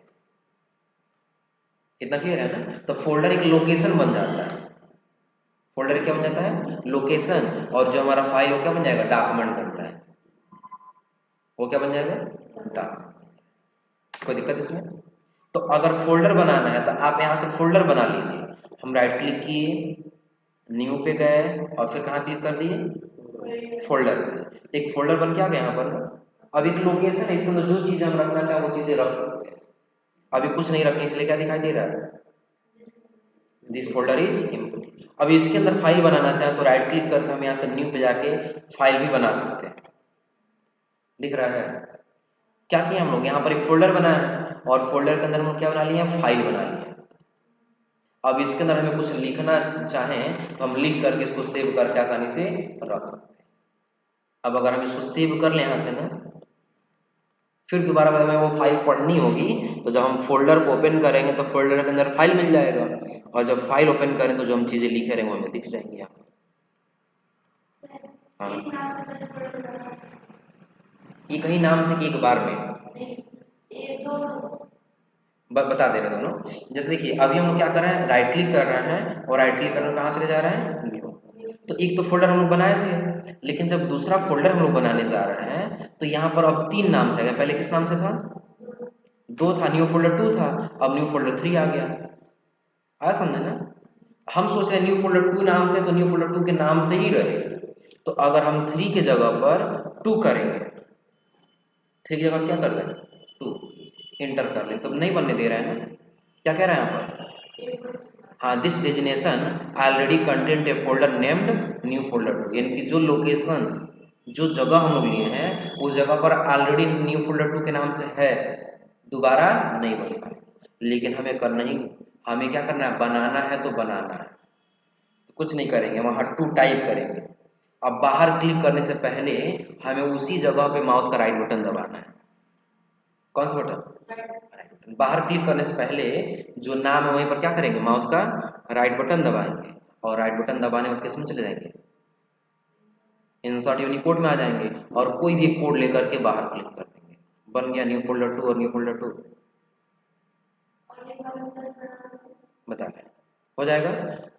इतना क्लियर है ना। तो फोल्डर एक लोकेशन बन जाता है। फोल्डर क्या बन जाता है? लोकेशन। और जो हमारा फाइल वो क्या बन जाएगा? डॉक्यूमेंट बन जाएगा। वो क्या बन जाएगा? डॉक्यूमेंट। कोई दिक्कत इसमें? तो अगर फोल्डर बनाना है तो आप यहाँ से फोल्डर बना लीजिए। हम राइट क्लिक किए, न्यू पे गए, और फिर कहाँ क्लिक कर दिए? फोल्डर। एक फोल्डर बन के आ गया यहाँ पर ना। अब एक लोकेशन है, इसके अंदर जो चीजें हम रखना चाहें वो चीजें रख सकते हैं। अभी कुछ नहीं रखे, इसलिए क्या दिखाई दे रहा है? This folder is empty. अब इसके अंदर फाइल बनाना चाहें तो राइट क्लिक करके हम यहाँ से न्यू पे जाके फाइल भी बना सकते हैं। दिख रहा है क्या किया हम लोग, यहाँ पर एक फोल्डर बनाया और फोल्डर के अंदर हम क्या बना लिए, फाइल बना लिए। अब इसके अंदर हमें कुछ लिखना चाहें तो हम लिख करके इसको सेव करके आसानी से रख सकते हैं। अब अगर हम इसको सेव कर लें यहाँ से ना, फिर दोबारा अगर हमें वो फाइल पढ़नी होगी तो जब हम फोल्डर को ओपन करेंगे तो फोल्डर के अंदर फाइल मिल जाएगा, और जब फाइल ओपन करें तो जो हम चीज़ें लिखे रहेंगे वो हमें दिख जाएंगी यहाँ पर। हाँ, ये कहीं नाम से कि एक बार में बता दे रहे दोनों। जैसे देखिए अभी हम लोग क्या कर रहे हैं, राइट क्लिक कर रहे हैं और राइट क्लिक करने कहाँ चले जा रहे हैं, न्यू। तो एक तो फोल्डर हम लोग बनाए थे, लेकिन जब दूसरा फोल्डर हम लोग बनाने जा रहे हैं तो यहाँ पर अब 3 नाम से आ गया। पहले किस नाम से था, 2 था, न्यू फोल्डर 2 था, अब न्यू फोल्डर 3 आ गया। आया समझे ना। हम सोच रहे हैं न्यू फोल्डर 2 नाम से, तो न्यू फोल्डर 2 के नाम से ही रहे। तो अगर हम 3 के जगह पर 2 करेंगे, 3 की जगह क्या कर दें 2, इंटर कर लें, तो नहीं बनने दे रहा है ना। क्या कह रहा है यहाँ पर, हाँ, this designation already content a folder named new folder 2, यानी कि जो लोकेशन, जो जगह हम लोग लिए हैं उस जगह पर ऑलरेडी न्यू फोल्डर 2 के नाम से है, दोबारा नहीं बनेगा। लेकिन हमें क्या करना है, बनाना है तो बनाना है, तो कुछ नहीं करेंगे, वहाँ 2 टाइप करेंगे। अब बाहर क्लिक करने से पहले हमें उसी जगह पे माउस का राइट बटन दबाना है। कौन सा बटन, राइट बटन। बाहर क्लिक करने से पहले जो नाम है वहीं पर क्या करेंगे, माउस का राइट बटन दबाएंगे, और राइट बटन दबाने के बाद किसमें चले जाएंगे, इंसर्ट यूनिकोड में आ जाएंगे, और कोई भी कोड लेकर के बाहर क्लिक कर देंगे, बन गया न्यू फोल्डर 2 और न्यू फोल्डर 2। बता रहे हैं हो जाएगा।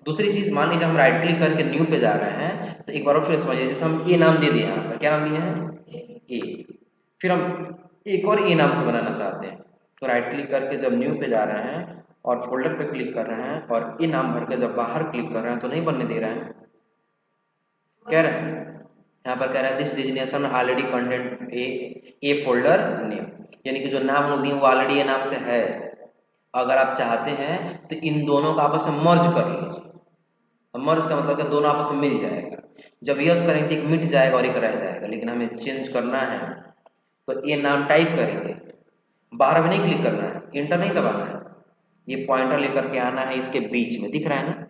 दूसरी चीज, मान लीजिए हम राइट क्लिक करके न्यू पे जा रहे हैं, तो एक बार और फिर समझिए, जैसे हम ए नाम दे दिए, यहाँ पर क्या नाम दिए हैं, ए। फिर हम एक और ए नाम से बनाना चाहते हैं, तो राइट क्लिक करके जब न्यू पे जा रहे हैं और फोल्डर पे क्लिक कर रहे हैं और ए नाम भर के जब बाहर क्लिक कर रहे हैं तो नहीं बनने दे रहे हैं। कह रहे हैं यहाँ पर कह रहा है this destination already content a folder name, यानी कि जो नाम हम दिए वो ऑलरेडी ए नाम से है। अगर आप चाहते हैं तो इन दोनों का आपस में मर्ज कर लीजिए। मर्ज का मतलब कि दोनों आपस में मिल जाएगा। जब यस करेंगे तो एक मिट जाएगा और एक रह जाएगा, लेकिन हमें चेंज करना है तो ए नाम टाइप करेंगे, बाहर में नहीं क्लिक करना है, इंटर नहीं दबाना है, ये पॉइंटर लेकर के आना है इसके बीच में। दिख रहा है ना,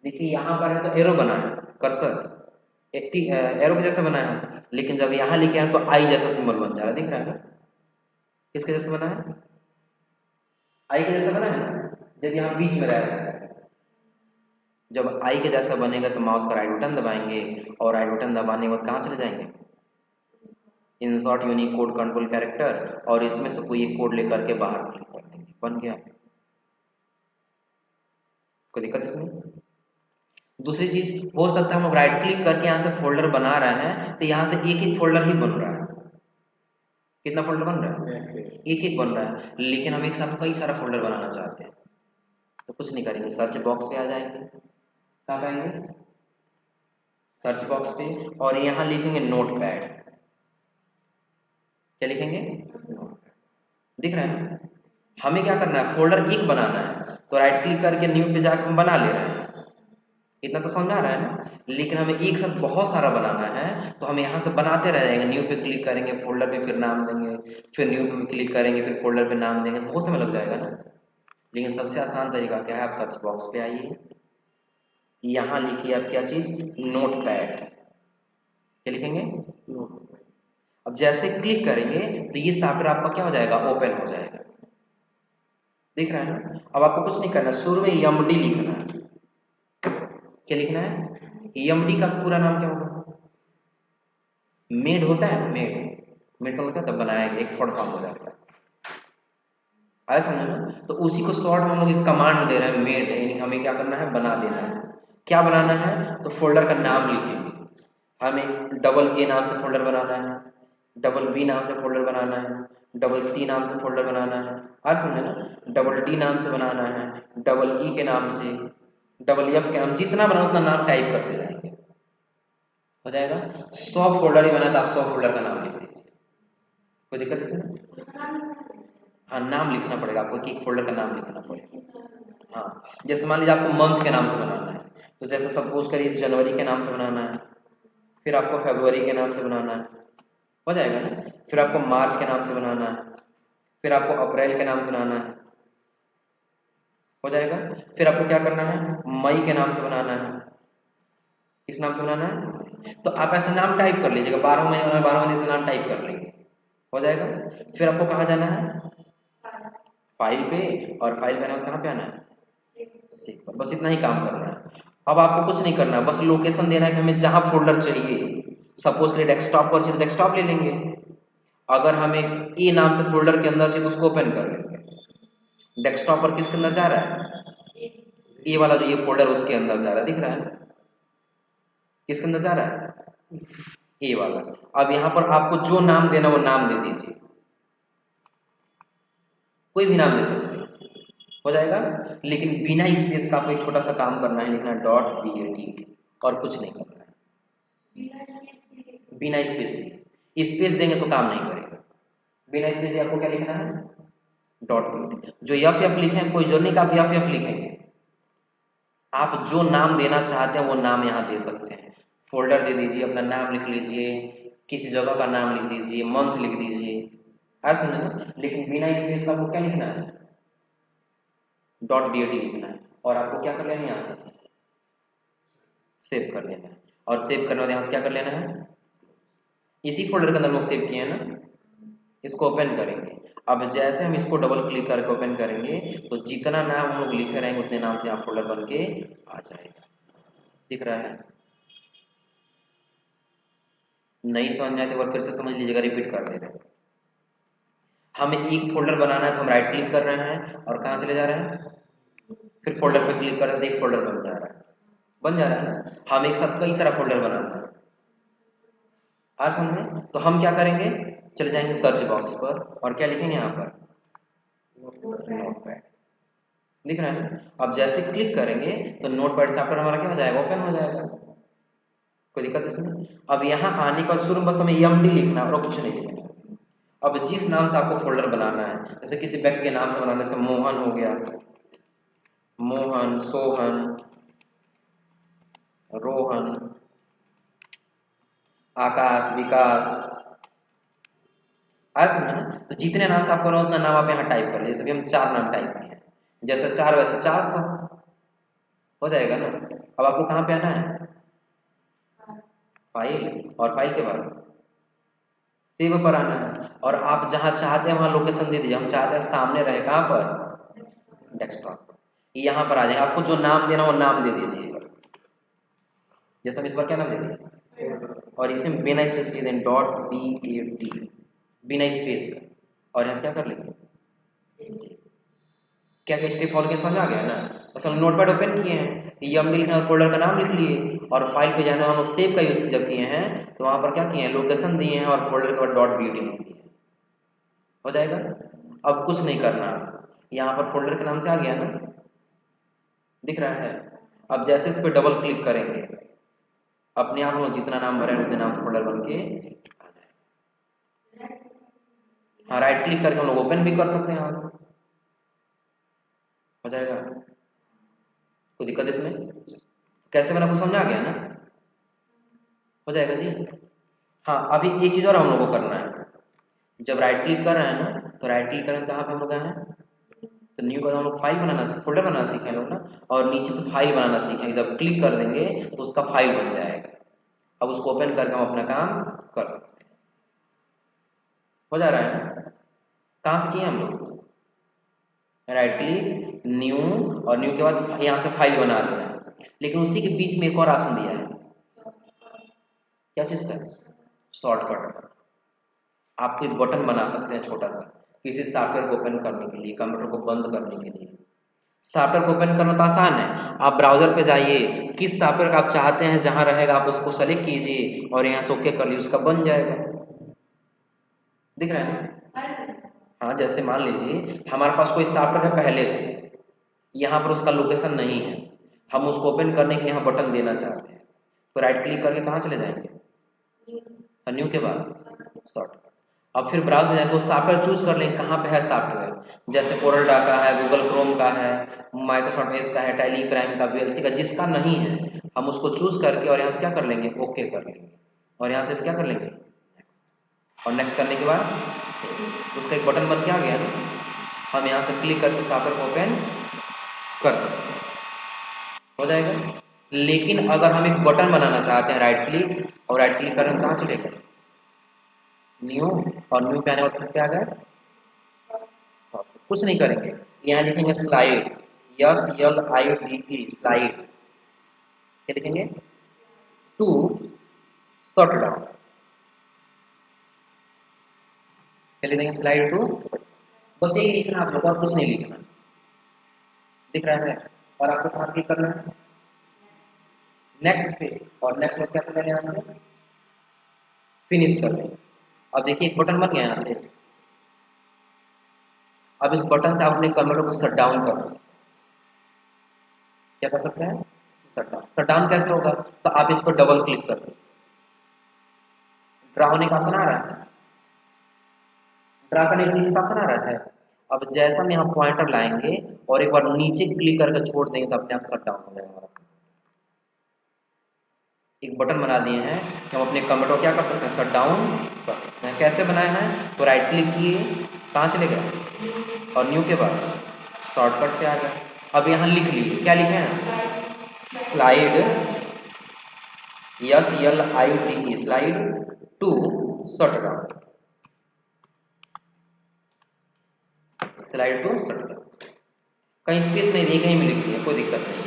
देखिए यहाँ पर है तो एरो बना है, कर्सर एरो के जैसा बना है, लेकिन जब यहाँ लिखे हैं तो आई जैसा सिंबल बन जा रहा है। दिख रहा है ना, किसके जैसा बना है, आई के जैसा बना है ना। जब यहाँ बीच में रह रहा है, जब आई के जैसा बनेगा तो माउस का राइट बटन दबाएंगे, और राइट बटन दबाने के बाद कहाँ चले जाएंगे, इंसर्ट यूनिकोड कंट्रोल कैरेक्टर, और इसमें से कोई एक कोड लेकर के बाहर क्लिक कर देंगे, बन गया। कोई दिक्कत इसमें। दूसरी चीज, हो सकता है हम लोग राइट क्लिक करके यहाँ से फोल्डर बना रहे हैं तो यहाँ से एक एक फोल्डर ही बन रहा है। कितना फोल्डर बन रहा है, एक एक बन रहा है, लेकिन हम एक साथ कई सारा फोल्डर बनाना चाहते हैं, तो कुछ नहीं करेंगे, सर्च बॉक्स पे आ जाएंगे। कहाँ पाएंगे, सर्च बॉक्स पे, और यहाँ लिखेंगे नोटपैड। क्या लिखेंगे, दिख रहा है ना। हमें क्या करना है, फोल्डर एक बनाना है, तो राइट क्लिक करके न्यू पे जाकर हम बना ले रहे हैं, इतना तो समझ आ रहा है ना। लेकिन हमें एक साथ बहुत सारा बनाना है, तो हम यहाँ से बनाते रह जाएंगे, न्यू पे क्लिक करेंगे, फोल्डर पे फिर नाम देंगे, फिर न्यू पे क्लिक करेंगे, फिर फोल्डर पे नाम देंगे, तो बहुत समय लग जाएगा ना। लेकिन सबसे आसान तरीका क्या है, आप सर्च बॉक्स पे आइए, यहाँ लिखिए आप क्या चीज, नोटपैड। क्या लिखेंगे, अब जैसे क्लिक करेंगे तो ये सॉफ्टवेयर आपका क्या हो जाएगा, ओपन हो जाएगा। दिख रहा है ना। अब आपको कुछ नहीं करना, शुरू में एमडी लिखना है। क्या लिखना है, एमडी का पूरा नाम क्या होगा, मेड होता है ना, मेड का मतलब तब बनाया एक थर्ड फॉर्म हो जाता है। आया समझ ना। तो उसी को शॉर्ट में हम लोग एक कमांड दे रहे हैं, मेड है, यानी हमें क्या करना है, बना देना है। क्या बनाना है, तो फोल्डर का नाम लिखेंगे। हमें डबल ए नाम से फोल्डर बनाना है, डबल बी नाम से फोल्डर बनाना है, डबल सी नाम से फोल्डर बनाना है, आज समझे ना। डबल डी नाम से बनाना है, डबल ई के नाम से, डबल एफ के नाम, जितना बनाओ उतना नाम टाइप करते जाएंगे, हो जाएगा। 100 फोल्डर ही बना तो आप 100 फोल्डर का नाम लिख दीजिए, कोई दिक्कत इसमें। हाँ, नाम लिखना पड़ेगा आपको, एक फोल्डर का नाम लिखना पड़ेगा। हाँ, जैसे मान लीजिए आपको मंथ के नाम से बनाना है, तो जैसे सपोज करिए जनवरी के नाम से बनाना है, फिर आपको फरवरी के नाम से बनाना है, हो जाएगा ना। फिर आपको मार्च के नाम से बनाना है, फिर आपको अप्रैल के नाम से बनाना है, हो जाएगा। फिर आपको क्या करना है, मई के नाम से बनाना है। किस नाम से बनाना है, तो आप ऐसा नाम टाइप कर लीजिएगा, 12 महीने वाला 12 महीने का नाम टाइप कर लेंगे, हो जाएगा। फिर आपको कहाँ जाना है, फाइल पे, और फाइल पे आना कहाँ पे आना है, सेव पर। बस इतना ही काम करना है। अब आपको कुछ नहीं करना है, बस लोकेशन देना है कि हमें जहाँ फोल्डर चाहिए। सपोज करिए डेस्कटॉप पर चाहिए तो डेस्कटॉप ले लेंगे, अगर हमें ई नाम से फोल्डर के अंदर चाहिए तो उसको ओपन कर लेंगे। डेस्कटॉप पर किसके अंदर जा रहा है, ये वाला जो ये फोल्डर उसके अंदर जा रहा है, दिख रहा है ना, किसके अंदर जा रहा है, ए वाला। अब यहाँ पर आपको जो नाम देना वो नाम दे दीजिए, कोई भी नाम दे सकते हैं, हो जाएगा। लेकिन बिना स्पेस का आपको एक छोटा सा काम करना है, लिखना डॉट BAT, और कुछ नहीं करना है। बिना स्पेस दिए, स्पेस देंगे तो काम नहीं करेगा। बिना स्पेस दिए आपको क्या लिखना है, डॉट BAT। जो एफ लिखें कोई जरूरी नहीं कि आप एफ लिखेंगे, आप जो नाम देना चाहते हैं वो नाम यहाँ दे सकते हैं। फोल्डर दे दीजिए, अपना नाम लिख लीजिए, किसी जगह का नाम लिख दीजिए, मंथ लिख दीजिए, आ समझे ना। लेकिन बिना स्पेस का आपको क्या लिखना है, डॉट BAT लिखना है, और आपको क्या कर लेना है, यहाँ से सेव कर लेना है। और सेव करने बाद यहाँ से क्या कर लेना है, इसी फोल्डर के अंदर लोग सेव किए हैं ना, इसको ओपन करेंगे। अब जैसे हम इसको डबल क्लिक करके ओपन करेंगे तो जितना नाम हम लोग लिखे रहेंगे उतने नाम से यहाँ फोल्डर बन के आ जाएगा, दिख रहा है। नहीं समझ में आए तो एक बार फिर से समझ लीजिएगा, रिपीट कर देते हैं। हमें एक फोल्डर बनाना है तो हम राइट क्लिक कर रहे हैं और कहाँ चले जा रहे हैं, फिर फोल्डर पे क्लिक कर रहे हैं तो एक फोल्डर बन जा रहा है, बन जा रहा है ना। हम एक साथ कई सारा फोल्डर बनाना है, आज समझे। तो हम क्या करेंगे, चले जाएंगे सर्च बॉक्स पर और क्या लिखेंगे यहाँ पर, नोटपैड, दिख रहा है ना। अब जैसे क्लिक करेंगे तो नोटपैड से आपका हमारा क्या हो जाएगा, ओपन हो जाएगा, कोई दिक्कत इसमें। अब यहाँ आने के बाद शुरू में बस हमें MD लिखना है और कुछ नहीं लिखना है। अब जिस नाम से आपको फोल्डर बनाना है, जैसे किसी व्यक्ति के नाम से बनाने से मोहन हो गया, मोहन, सोहन, रोहन, आकाश, विकास, आ समझे ना। तो जितने नाम से आपको करना उतना नाम आप यहाँ टाइप कर लीजिए। जैसे हम 4 नाम टाइप किए हैं, जैसे 4 वैसे 400 हो जाएगा ना। अब आपको कहाँ पे आना है, फाइल, और फाइल के बाद सेव पर आना है, और आप जहाँ चाहते हैं वहाँ लोकेशन दे दीजिए। हम चाहते हैं सामने रहे, कहाँ पर, डेस्कटॉप, यहाँ पर आ जाएगा। आपको जो नाम देना वो नाम दे दीजिएगा, जैसे हम इस बार क्या नाम देंगे, और इसे बिना स्पेस के दें डॉट BAT, बिना स्पेस का, और यहाँ से क्या कर लेंगे, क्या क्या स्टेप फॉलो के समझ आ गया ना। बस हम नोटपैड ओपन किए हैं, MD लिखना, फोल्डर का नाम लिख लिए, और फाइल पे जाना, हम लोग सेव का यूज जब किए हैं तो वहाँ पर क्या किए हैं, लोकेशन दिए हैं और फोल्डर के बाद डॉट BAT लिख दिए, हो जाएगा। अब कुछ नहीं करना, यहाँ पर फोल्डर के नाम से आ गया ना, दिख रहा है। अब जैसे इस पर डबल क्लिक करेंगे अपने आप हम लोग जितना नाम भरे उतने नाम से फोल्डर बन के आ जाए। हाँ, राइट क्लिक करके हम लोग ओपन भी कर सकते हैं यहाँ से, हो जाएगा, कोई दिक्कत इसमें। कैसे बना, कुछ समझ आ गया ना, हो जाएगा जी। हाँ, अभी एक चीज़ और हम लोग को करना है। जब राइट क्लिक कर रहे हैं ना, तो राइट क्लिक करें कहाँ पे हम लोग गए हैं, तो न्यू का हम लोग फाइल बनाना, फोल्डर बनाना सीखे लोग ना, और नीचे से फाइल बनाना सीखेंगे। जब क्लिक कर देंगे तो उसका फाइल बन जाएगा। अब उसको ओपन करके हम अपना काम कर सकते हैं, हो जा रहा है ना। कहाँ से किए हम लोग, राइट क्लिक, न्यू, और न्यू के बाद यहाँ से फाइल बना देना है। लेकिन उसी के बीच में एक और ऑप्शन दिया है, क्या चीज़ का, शॉर्टकट। आप कोई बटन बना सकते हैं छोटा सा, किसी सॉफ्टवेयर को ओपन करने के लिए, कंप्यूटर को बंद करने के लिए। सॉफ्टवेयर को ओपन करना तो आसान है, आप ब्राउजर पे जाइए, किस सॉफ्टवेयर का आप चाहते हैं जहाँ रहेगा आप उसको सेलेक्ट कीजिए और यहाँ से ओके कर लीजिए, उसका बन जाएगा, दिख रहा है ना। हाँ, जैसे मान लीजिए हमारे पास कोई सॉफ्टवेयर है पहले से, यहाँ पर उसका लोकेशन नहीं है, हम उसको ओपन करने के लिए यहाँ बटन देना चाहते हैं, तो राइट क्लिक करके कहाँ चले जाएंगे, न्यू के बाद शॉर्टकट, अब फिर ब्राउज हो जाए तो सॉफ्टवेयर चूज कर लें कहाँ पे है सॉफ्टवेयर, जैसे कोरलडा का है, गूगल क्रोम का है, माइक्रोसॉफ्ट एज का है, टैली प्राइम का, वीएलसी का, जिसका नहीं है हम उसको चूज करके और यहाँ से क्या कर लेंगे, ओके कर लेंगे, और यहाँ से क्या कर लेंगे, और नेक्स्ट करने के बाद उसका एक बटन बन के आ गया ना, हम यहाँ से क्लिक करके सॉफ्टवेयर को ओपन कर सकते हैं, हो जाएगा। लेकिन अगर हम एक बटन बनाना चाहते हैं, राइट क्लिक, और राइट क्लिक करें तो कहाँ चलेगा, न्यू, और न्यू पे आने बाद किस पे आ गए, कुछ नहीं करेंगे, यहाँ लिखेंगे स्लाइड, SLIDE स्लाइड, क्या लिखेंगे, टू शॉर्ट डाउन, क्या लिखेंगे, स्लाइड टू, बस यही लिखना आप लोग, और कुछ नहीं लिखना, दिख रहा है, और आपको कहाँ क्लिक करना है, नेक्स्ट पे, और नेक्स्ट पे क्या करना है, यहाँ से फिनिश कर देंगे। अब देखिए एक बटन बन गया यहाँ से, अब इस बटन से आप अपने कंप्यूटर को शट डाउन कर सकते हैं, क्या कर सकते हैं, शट डाउन कैसे होगा, तो आप इस पर डबल क्लिक कर दीजिए, ड्रा होने का ऑप्शन आ रहा है, ड्रा करने के नीचे ऑप्शन आ रहा है, अब जैसा हम यहाँ पॉइंटर लाएंगे और एक बार नीचे क्लिक करके छोड़ देंगे तो अपने आप शट डाउन हो जाएगा। एक बटन बना दिए हैं कि हम अपने कंप्यूटर को क्या कर सकते हैं, शट डाउन कर सकते हैं। कैसे बनाया है, तो राइट क्लिक किए, कहाँ चले गए, और न्यू के बाद शॉर्टकट पे आ गया। अब यहाँ लिख लिए, क्या लिखे हैं, slide, SLIDE slide to shut down, slide to shut down, कहीं स्पेस नहीं दी, कहीं भी लिख दिए, कोई दिक्कत नहीं।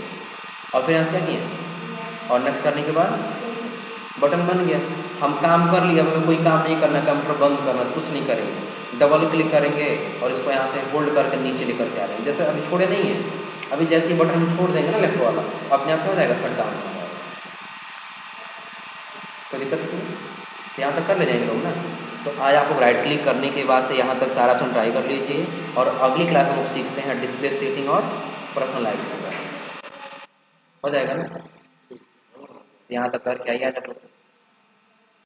और फिर यहाँ से क्या किए, और नेक्स्ट करने के बाद बटन बन गया, हम काम कर लिए, हमें कोई काम नहीं करना, कंप्यूटर बंद करना, कुछ नहीं करेंगे, डबल क्लिक करेंगे और इसको यहाँ से होल्ड करके नीचे लेकर के आ रहे हैं, जैसे अभी छोड़े नहीं है, अभी जैसे ही बटन हम छोड़ देंगे ना लेफ्ट वाला, अपने आप क्या हो जाएगा, शट डाउन हो जाएगा, कोई दिक्कत इसमें, तो यहाँ तक कर ले जाएंगे लोग ना। तो आज आप लोग राइट क्लिक करने के बाद से यहाँ तक सारा सुन ट्राई कर लीजिए, और अगली क्लास में हम सीखते हैं डिस्प्ले सेटिंग और पर्सनलाइज के बारे में, हो जाएगा ना, यहाँ तक करके आइए आज आप लोग।